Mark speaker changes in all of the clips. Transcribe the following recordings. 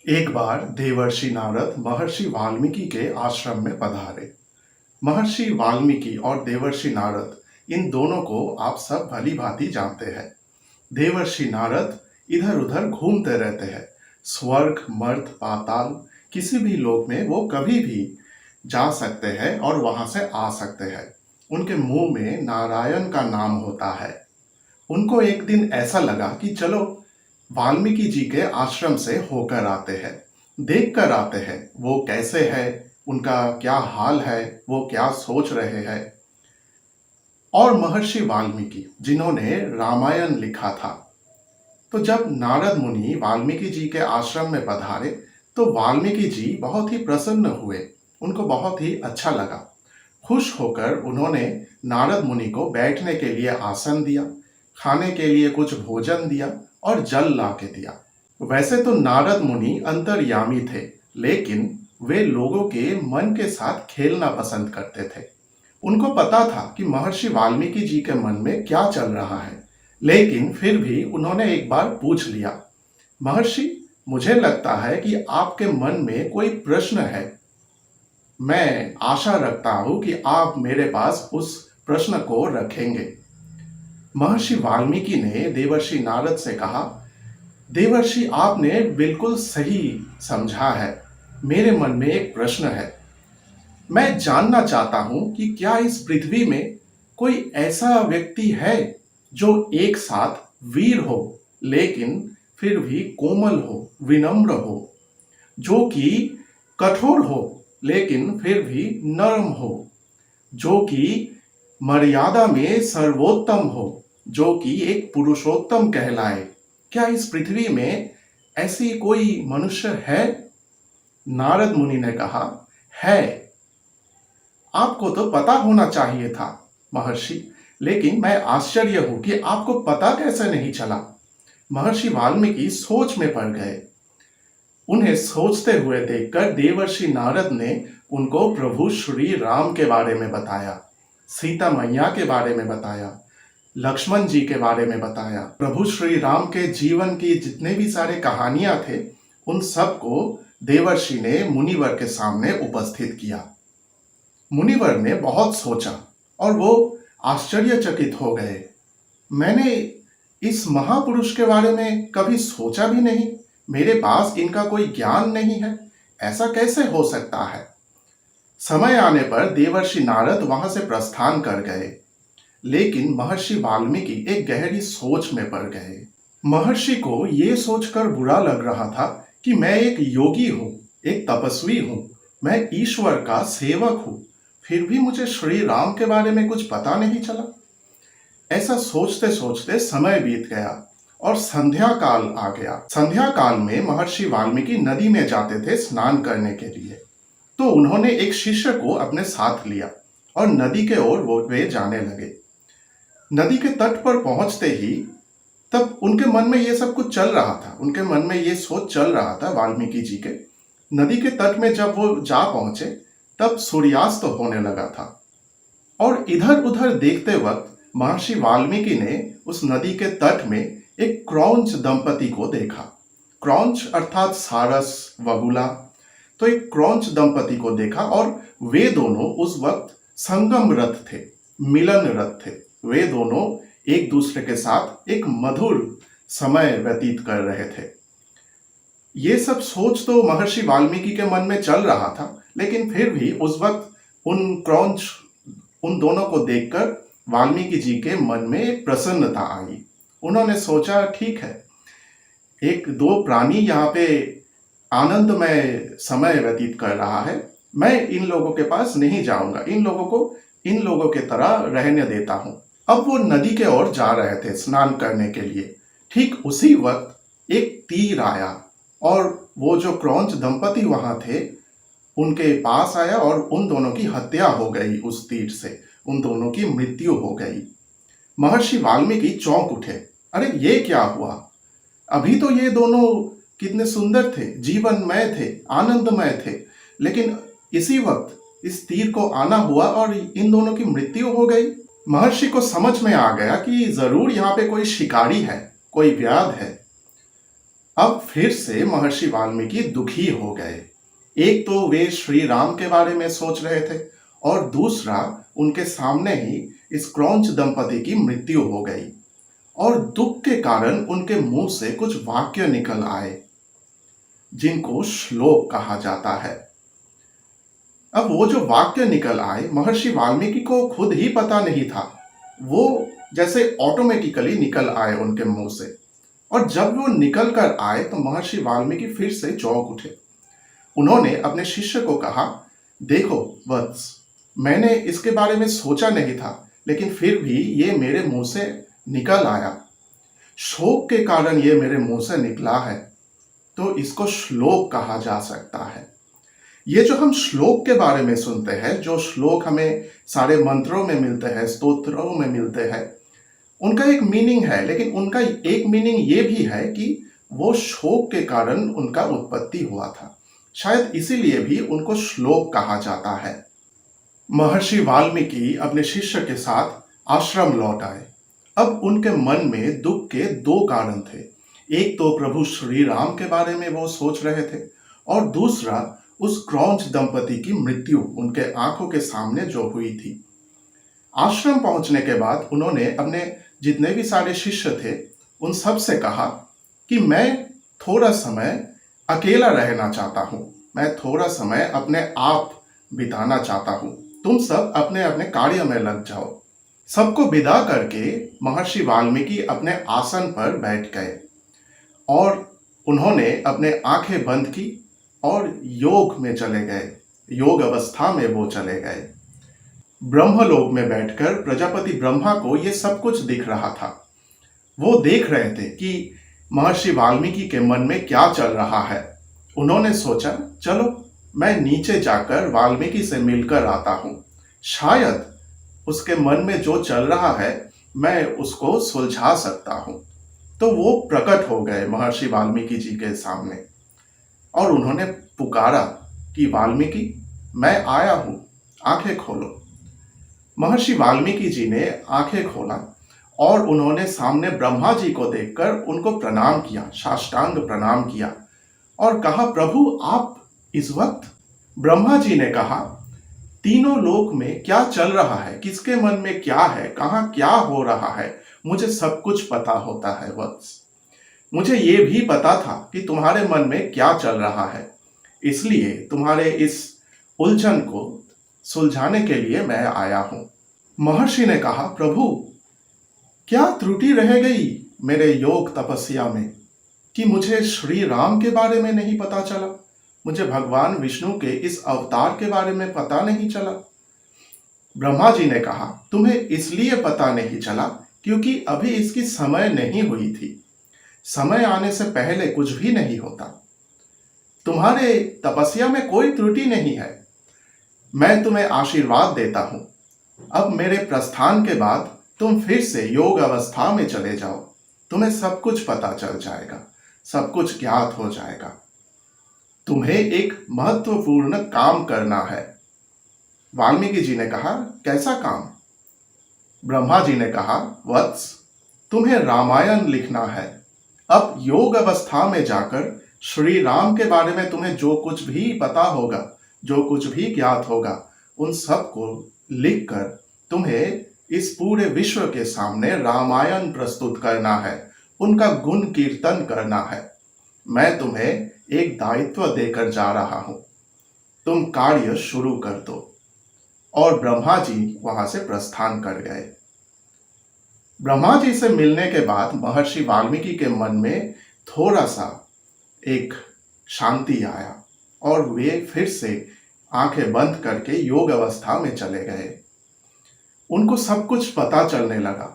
Speaker 1: एक बार देवर्षि नारद महर्षि वाल्मीकि के आश्रम में पधारे। महर्षि वाल्मीकि और देवर्षि नारद इन दोनों को आप सब भली भांति जानते हैं। देवर्षि नारद इधर उधर घूमते रहते हैं। स्वर्ग, मर्त, पाताल, किसी भी लोक में वो कभी भी जा सकते हैं और वहां से आ सकते हैं। उनके मुंह में नारायण का नाम होता है। उनको एक दिन ऐसा लगा कि चलो वाल्मीकि जी के आश्रम से होकर आते हैं, देख कर आते हैं वो कैसे है, उनका क्या हाल है, वो क्या सोच रहे हैं। और महर्षि वाल्मीकि जिन्होंने रामायण लिखा था, तो जब नारद मुनि वाल्मीकि जी के आश्रम में पधारे तो वाल्मीकि जी बहुत ही प्रसन्न हुए। उनको बहुत ही अच्छा लगा। खुश होकर उन्होंने नारद मुनि को बैठने के लिए आसन दिया, खाने के लिए कुछ भोजन दिया और जल ला के दिया। वैसे तो नारद मुनि अंतर्यामी थे, लेकिन वे लोगों के मन के साथ खेलना पसंद करते थे। उनको पता था कि महर्षि वाल्मीकि जी के मन में क्या चल रहा है, लेकिन फिर भी उन्होंने एक बार पूछ लिया, महर्षि, मुझे लगता है कि आपके मन में कोई प्रश्न है। मैं आशा रखता हूं कि आप मेरे पास उस प्रश्न को रखेंगे। महर्षि वाल्मीकि ने देवर्षि नारद से कहा, देवर्षि, आपने बिल्कुल सही समझा है। मेरे मन में एक प्रश्न है। मैं जानना चाहता हूं कि क्या इस पृथ्वी में कोई ऐसा व्यक्ति है जो एक साथ वीर हो, लेकिन फिर भी कोमल हो, विनम्र हो, जो कि कठोर हो लेकिन फिर भी नरम हो, जो कि मर्यादा में सर्वोत्तम हो, जो कि एक पुरुषोत्तम कहलाए। क्या इस पृथ्वी में ऐसी कोई मनुष्य है? नारद मुनि ने कहा, है। आपको तो पता होना चाहिए था महर्षि, लेकिन मैं आश्चर्य हूं कि आपको पता कैसे नहीं चला। महर्षि वाल्मीकि सोच में पड़ गए। उन्हें सोचते हुए देखकर देवर्षि नारद ने उनको प्रभु श्री राम के बारे में बताया, सीता मैया के बारे में बताया, लक्ष्मण जी के बारे में बताया। प्रभु श्री राम के जीवन की जितने भी सारे कहानियां थे, उन सब को देवर्षि ने मुनिवर के सामने उपस्थित किया। मुनिवर ने बहुत सोचा और वो आश्चर्यचकित हो गए। मैंने इस महापुरुष के बारे में कभी सोचा भी नहीं। मेरे पास इनका कोई ज्ञान नहीं है। ऐसा कैसे हो सकता है? समय आने पर देवर्षि नारद वहां से प्रस्थान कर गए, लेकिन महर्षि वाल्मीकि एक गहरी सोच में पड़ गए। महर्षि को ये सोचकर बुरा लग रहा था कि मैं एक योगी हूं, एक तपस्वी हूं, मैं ईश्वर का सेवक हूं, फिर भी मुझे श्री राम के बारे में कुछ पता नहीं चला। ऐसा सोचते सोचते समय बीत गया और संध्या काल आ गया। संध्या काल में महर्षि वाल्मीकि नदी में जाते थे स्नान करने के लिए। तो उन्होंने एक शिष्य को अपने साथ लिया और नदी के ओर वे जाने लगे। नदी के तट पर पहुंचते ही तब उनके मन में ये सब कुछ चल रहा था। उनके मन में ये सोच चल रहा था वाल्मीकि जी के। नदी के तट में जब वो जा पहुंचे तब सूर्यास्त होने लगा था और इधर उधर देखते वक्त महर्षि वाल्मीकि ने उस नदी के तट में एक क्रौंच दंपति को देखा। क्रौंच अर्थात सारस, वगुला। तो एक क्रौंच दंपति को देखा और वे दोनों उस वक्त संगम रत थे, मिलन रत थे। वे दोनों एक दूसरे के साथ एक मधुर समय व्यतीत कर रहे थे। ये सब सोच तो महर्षि वाल्मीकि के मन में चल रहा था, लेकिन फिर भी उस वक्त उन दोनों को देखकर वाल्मीकि जी के मन में एक प्रसन्नता आई। उन्होंने सोचा, ठीक है, एक दो प्राणी यहाँ पे आनंदमय समय व्यतीत कर रहा है, मैं इन लोगों के पास नहीं जाऊंगा, इन लोगों को इन लोगों के तरह रहने देता हूं। अब वो नदी के ओर जा रहे थे स्नान करने के लिए। ठीक उसी वक्त एक तीर आया और वो जो क्रौंच दंपति वहां थे उनके पास आया और उन दोनों की हत्या हो गई। उस तीर से उन दोनों की मृत्यु हो गई। महर्षि वाल्मीकि चौंक उठे, अरे ये क्या हुआ? अभी तो ये दोनों कितने सुंदर थे, जीवनमय थे, आनंदमय थे, लेकिन इसी वक्त इस तीर को आना हुआ और इन दोनों की मृत्यु हो गई। महर्षि को समझ में आ गया कि जरूर यहाँ पे कोई शिकारी है, कोई व्याध है। अब फिर से महर्षि वाल्मीकि दुखी हो गए। एक तो वे श्री राम के बारे में सोच रहे थे और दूसरा उनके सामने ही इस क्रौंच दंपति की मृत्यु हो गई और दुख के कारण उनके मुंह से कुछ वाक्य निकल आए जिनको श्लोक कहा जाता है। अब वो जो वाक्य निकल आए महर्षि वाल्मीकि को खुद ही पता नहीं था, वो जैसे ऑटोमेटिकली निकल आए उनके मुंह से। और जब वो निकल कर आए तो महर्षि वाल्मीकि फिर से चौंक उठे। उन्होंने अपने शिष्य को कहा, देखो वत्स, मैंने इसके बारे में सोचा नहीं था, लेकिन फिर भी ये मेरे मुंह से निकल आया। शोक के कारण ये मेरे मुंह से निकला है, तो इसको श्लोक कहा जा सकता है। ये जो हम श्लोक के बारे में सुनते हैं, जो श्लोक हमें सारे मंत्रों में मिलते हैं, स्तोत्रों में मिलते हैं, उनका एक मीनिंग है, लेकिन उनका एक मीनिंग ये भी है कि वो शोक के कारण उनका उत्पत्ति हुआ था। शायद इसीलिए भी उनको श्लोक कहा जाता है। महर्षि वाल्मीकि अपने शिष्य के साथ आश्रम लौट आए। अब उनके मन में दुख के दो कारण थे। एक तो प्रभु श्री राम के बारे में वो सोच रहे थे और दूसरा उस क्रौंच दंपति की मृत्यु उनके आंखों के सामने जो हुई थी। आश्रम पहुंचने के बाद उन्होंने अपने जितने भी सारे शिष्य थे उन सब से कहा कि मैं थोड़ा समय अकेला रहना चाहता हूं, मैं थोड़ा समय अपने आप बिताना चाहता हूं, तुम सब अपने अपने कार्य में लग जाओ। सबको विदा करके महर्षि वाल्मीकि अपने आसन पर बैठ गए और उन्होंने अपने आंखें बंद की और योग में चले गए। योग अवस्था में वो चले गए। ब्रह्मलोक में बैठकर प्रजापति ब्रह्मा को ये सब कुछ दिख रहा था। वो देख रहे थे कि महर्षि वाल्मीकि के मन में क्या चल रहा है। उन्होंने सोचा, चलो मैं नीचे जाकर वाल्मीकि से मिलकर आता हूं, शायद उसके मन में जो चल रहा है मैं उसको सुलझा सकता हूं। तो वो प्रकट हो गए महर्षि वाल्मीकि जी के सामने और उन्होंने पुकारा कि वाल्मीकि, मैं आया हूं, आंखें खोलो। महर्षि वाल्मीकि जी ने आंखें खोला और उन्होंने सामने ब्रह्मा जी को देखकर उनको प्रणाम किया, साष्टांग प्रणाम किया और कहा, प्रभु आप इस वक्त? ब्रह्मा जी ने कहा, तीनों लोक में क्या चल रहा है, किसके मन में क्या है, कहाँ क्या हो रहा है, मुझे सब कुछ पता होता है वत्स। मुझे ये भी पता था कि तुम्हारे मन में क्या चल रहा है, इसलिए तुम्हारे इस उलझन को सुलझाने के लिए मैं आया हूं। महर्षि ने कहा, प्रभु क्या त्रुटि रह गई मेरे योग तपस्या में कि मुझे श्री राम के बारे में नहीं पता चला, मुझे भगवान विष्णु के इस अवतार के बारे में पता नहीं चला। ब्रह्मा जी ने कहा, तुम्हें इसलिए पता नहीं चला क्योंकि अभी इसकी समय नहीं हुई थी। समय आने से पहले कुछ भी नहीं होता। तुम्हारे तपस्या में कोई त्रुटि नहीं है। मैं तुम्हें आशीर्वाद देता हूं। अब मेरे प्रस्थान के बाद तुम फिर से योग अवस्था में चले जाओ, तुम्हें सब कुछ पता चल जाएगा, सब कुछ ज्ञात हो जाएगा। तुम्हें एक महत्वपूर्ण काम करना है। वाल्मीकि जी ने कहा, कैसा काम? ब्रह्मा जी ने कहा, वत्स, तुम्हें रामायण लिखना है। अब योग अवस्था में जाकर श्री राम के बारे में तुम्हें जो कुछ भी पता होगा, जो कुछ भी ज्ञात होगा, उन सब को लिखकर तुम्हें इस पूरे विश्व के सामने रामायण प्रस्तुत करना है, उनका गुण कीर्तन करना है। मैं तुम्हें एक दायित्व देकर जा रहा हूं, तुम कार्य शुरू कर दो। और ब्रह्मा जी वहां से प्रस्थान कर गए। ब्रह्मा जी से मिलने के बाद महर्षि वाल्मीकि के मन में थोड़ा सा एक शांति आया और वे फिर से आंखें बंद करके योग अवस्था में चले गए। उनको सब कुछ पता चलने लगा,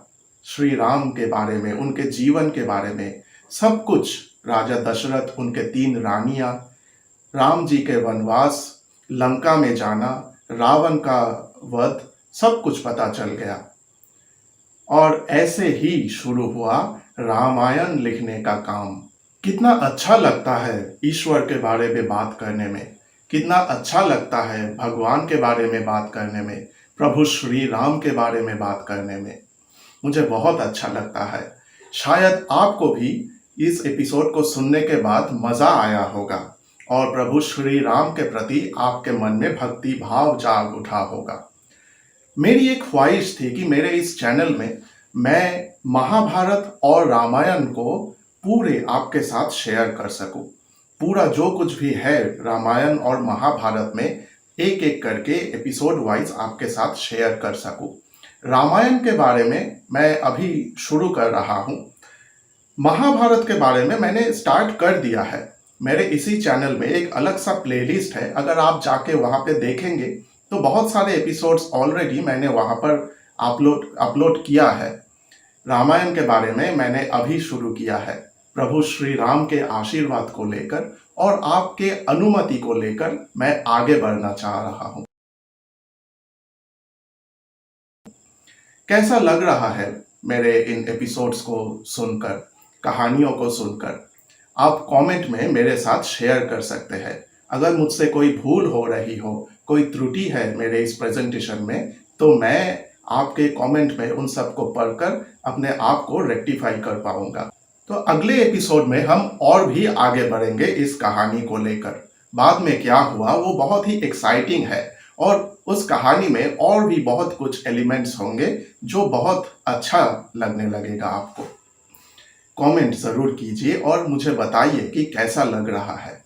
Speaker 1: श्री राम के बारे में, उनके जीवन के बारे में सब कुछ। राजा दशरथ, उनके 3 रानियां, राम जी के वनवास, लंका में जाना, रावण का वध, सब कुछ पता चल गया। और ऐसे ही शुरू हुआ रामायण लिखने का काम। कितना अच्छा लगता है ईश्वर के बारे में बात करने में, कितना अच्छा लगता है भगवान के बारे में बात करने में, प्रभु श्री राम के बारे में बात करने में। मुझे बहुत अच्छा लगता है। शायद आपको भी इस एपिसोड को सुनने के बाद मज़ा आया होगा और प्रभु श्री राम के प्रति आपके मन में भक्ति भाव जाग उठा होगा। मेरी एक ख्वाहिश थी कि मेरे इस चैनल में मैं महाभारत और रामायण को पूरे आपके साथ शेयर कर सकूं। पूरा जो कुछ भी है रामायण और महाभारत में एक एक करके एपिसोड वाइज आपके साथ शेयर कर सकूं। रामायण के बारे में मैं अभी शुरू कर रहा हूं। महाभारत के बारे में मैंने स्टार्ट कर दिया है। मेरे इसी चैनल में एक अलग सा प्लेलिस्ट है, अगर आप जाके वहाँ पे देखेंगे तो बहुत सारे एपिसोड्स ऑलरेडी मैंने वहाँ पर अपलोड किया है। रामायण के बारे में मैंने अभी शुरू किया है, प्रभु श्री राम के आशीर्वाद को लेकर और आपके अनुमति को लेकर मैं आगे बढ़ना चाह रहा हूँ। कैसा लग रहा है मेरे इन एपिसोड्स को सुनकर, कहानियों को सुनकर? आप कमेंट में मेरे साथ शेयर कर सकते हैं। अगर मुझसे कोई भूल हो रही हो, कोई त्रुटि है मेरे इस प्रेजेंटेशन में, तो मैं आपके कमेंट में उन सबको पढ़कर अपने आप को रेक्टिफाई कर पाऊंगा। तो अगले एपिसोड में हम और भी आगे बढ़ेंगे इस कहानी को लेकर। बाद में क्या हुआ वो बहुत ही एक्साइटिंग है और उस कहानी में और भी बहुत कुछ एलिमेंट्स होंगे जो बहुत अच्छा लगने लगेगा आपको। कमेंट ज़रूर कीजिए और मुझे बताइए कि कैसा लग रहा है।